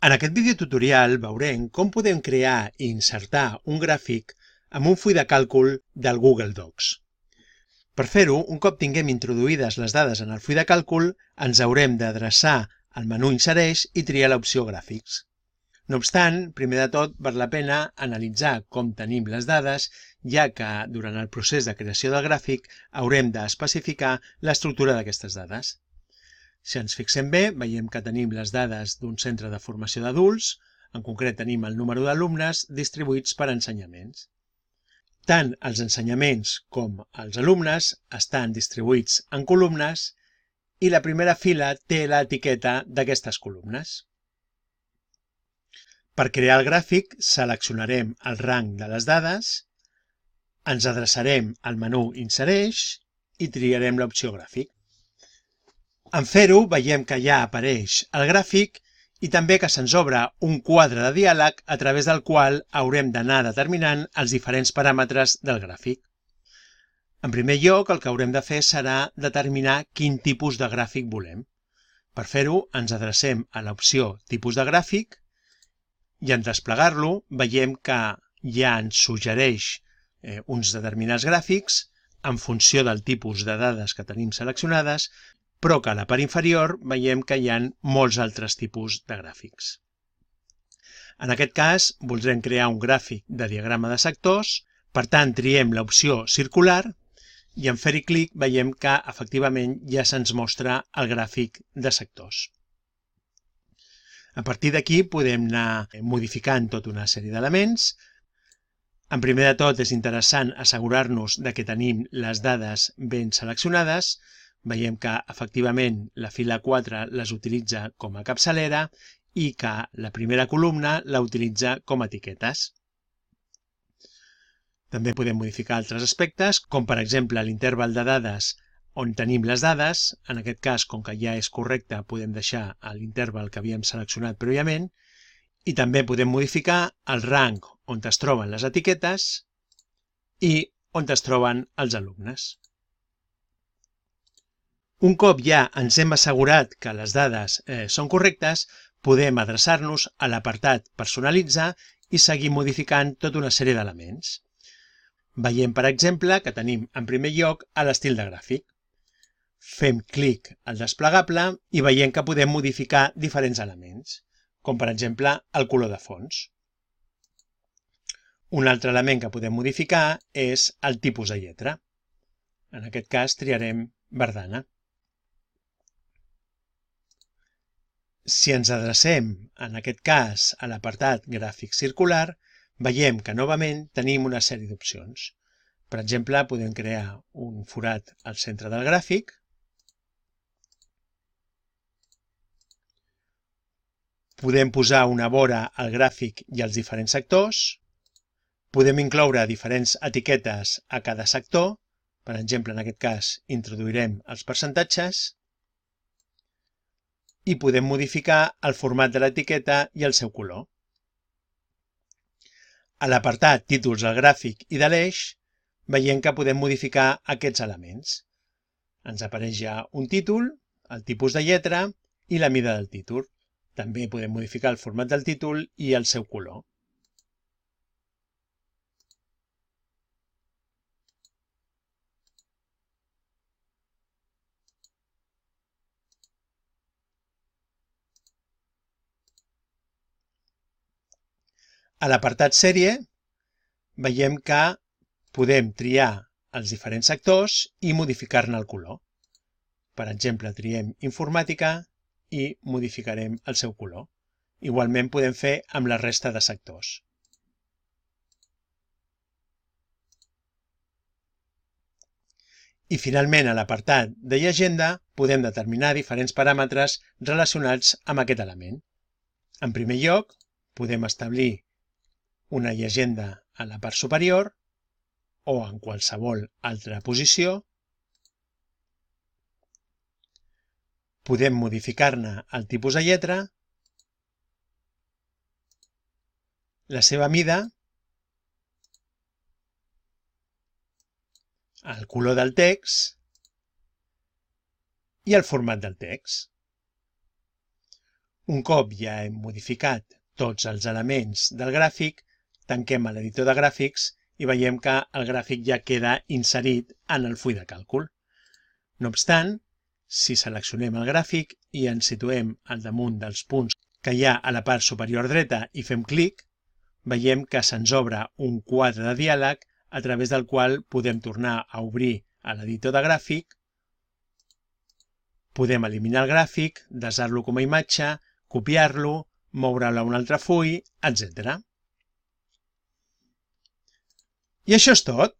En aquest videotutorial veurem com podem crear i insertar un gràfic amb un full de càlcul del Google Docs. Per fer-ho, un cop tinguem introduïdes les dades en el full de càlcul, ens haurem d'adreçar al menú Insereix i triar l'opció Gràfics. No obstant, primer de tot, val la pena analitzar com tenim les dades, ja que durant el procés de creació del gràfic haurem d'especificar l'estructura d'aquestes dades. Si ens fixem bé, veiem que tenim les dades d'un centre de formació d'adults, en concret tenim el número d'alumnes distribuïts per ensenyaments. Tant els ensenyaments com els alumnes estan distribuïts en columnes i la primera fila té l'etiqueta d'aquestes columnes. Per crear el gràfic seleccionarem el rang de les dades, ens adreçarem al menú Insereix i triarem l'opció Gràfic. En fer-ho, veiem que ja apareix el gràfic i també que se'ns obre un quadre de diàleg a través del qual haurem d'anar determinant els diferents paràmetres del gràfic. En primer lloc, el que haurem de fer serà determinar quin tipus de gràfic volem. Per fer-ho, ens adrecem a l'opció Tipus de gràfic i en desplegar-lo veiem que ja ens suggereix uns determinats gràfics en funció del tipus de dades que tenim seleccionades, però que a la part inferior veiem que hi ha molts altres tipus de gràfics. En aquest cas, voldrem crear un gràfic de diagrama de sectors, per tant triem l'opció circular i en fer-hi clic veiem que efectivament ja se'ns mostra el gràfic de sectors. A partir d'aquí podem anar modificant tota una sèrie d'elements. En primer de tot és interessant assegurar-nos que tenim les dades ben seleccionades. Veiem que efectivament la fila 4 les utilitza com a capçalera i que la primera columna la utilitza com a etiquetes. També podem modificar altres aspectes, com per exemple l'interval de dades on tenim les dades. En aquest cas, com que ja és correcte, podem deixar l'interval que havíem seleccionat prèviament i també podem modificar el rang on es troben les etiquetes i on es troben els alumnes. Un cop ja ens hem assegurat que les dades són correctes, podem adreçar-nos a l'apartat Personalitzar i seguir modificant tota una sèrie d'elements. Veiem, per exemple, que tenim en primer lloc l'estil de gràfic. Fem clic al desplegable i veiem que podem modificar diferents elements, com per exemple el color de fons. Un altre element que podem modificar és el tipus de lletra. En aquest cas triarem verdana. Si ens adrecem, en aquest cas, a l'apartat Gràfic circular, veiem que novament tenim una sèrie d'opcions. Per exemple, podem crear un forat al centre del gràfic, podem posar una vora al gràfic i als diferents sectors, podem incloure diferents etiquetes a cada sector, per exemple, en aquest cas, introduirem els percentatges, i podem modificar el format de l'etiqueta i el seu color. A l'apartat Títols del gràfic i de l'eix, veiem que podem modificar aquests elements. Ens apareix ja un títol, el tipus de lletra i la mida del títol. També podem modificar el format del títol i el seu color. A l'apartat Sèrie veiem que podem triar els diferents sectors i modificar-ne el color. Per exemple, triem Informàtica i modificarem el seu color. Igualment podem fer amb la resta de sectors. I finalment, a l'apartat de llegenda podem determinar diferents paràmetres relacionats amb aquest element. En primer lloc, podem establir una llegenda a la part superior o en qualsevol altra posició. Podem modificar-ne el tipus de lletra, la seva mida, el color del text i el format del text. Un cop ja hem modificat tots els elements del gràfic, tanquem l'editor de gràfics i veiem que el gràfic ja queda inserit en el full de càlcul. No obstant, si seleccionem el gràfic i ens situem al damunt dels punts que hi ha a la part superior dreta i fem clic, veiem que se'ns obre un quadre de diàleg a través del qual podem tornar a obrir a l'editor de gràfic, podem eliminar el gràfic, desar-lo com a imatge, copiar-lo, moure'l a un altre full, etc. I això és tot.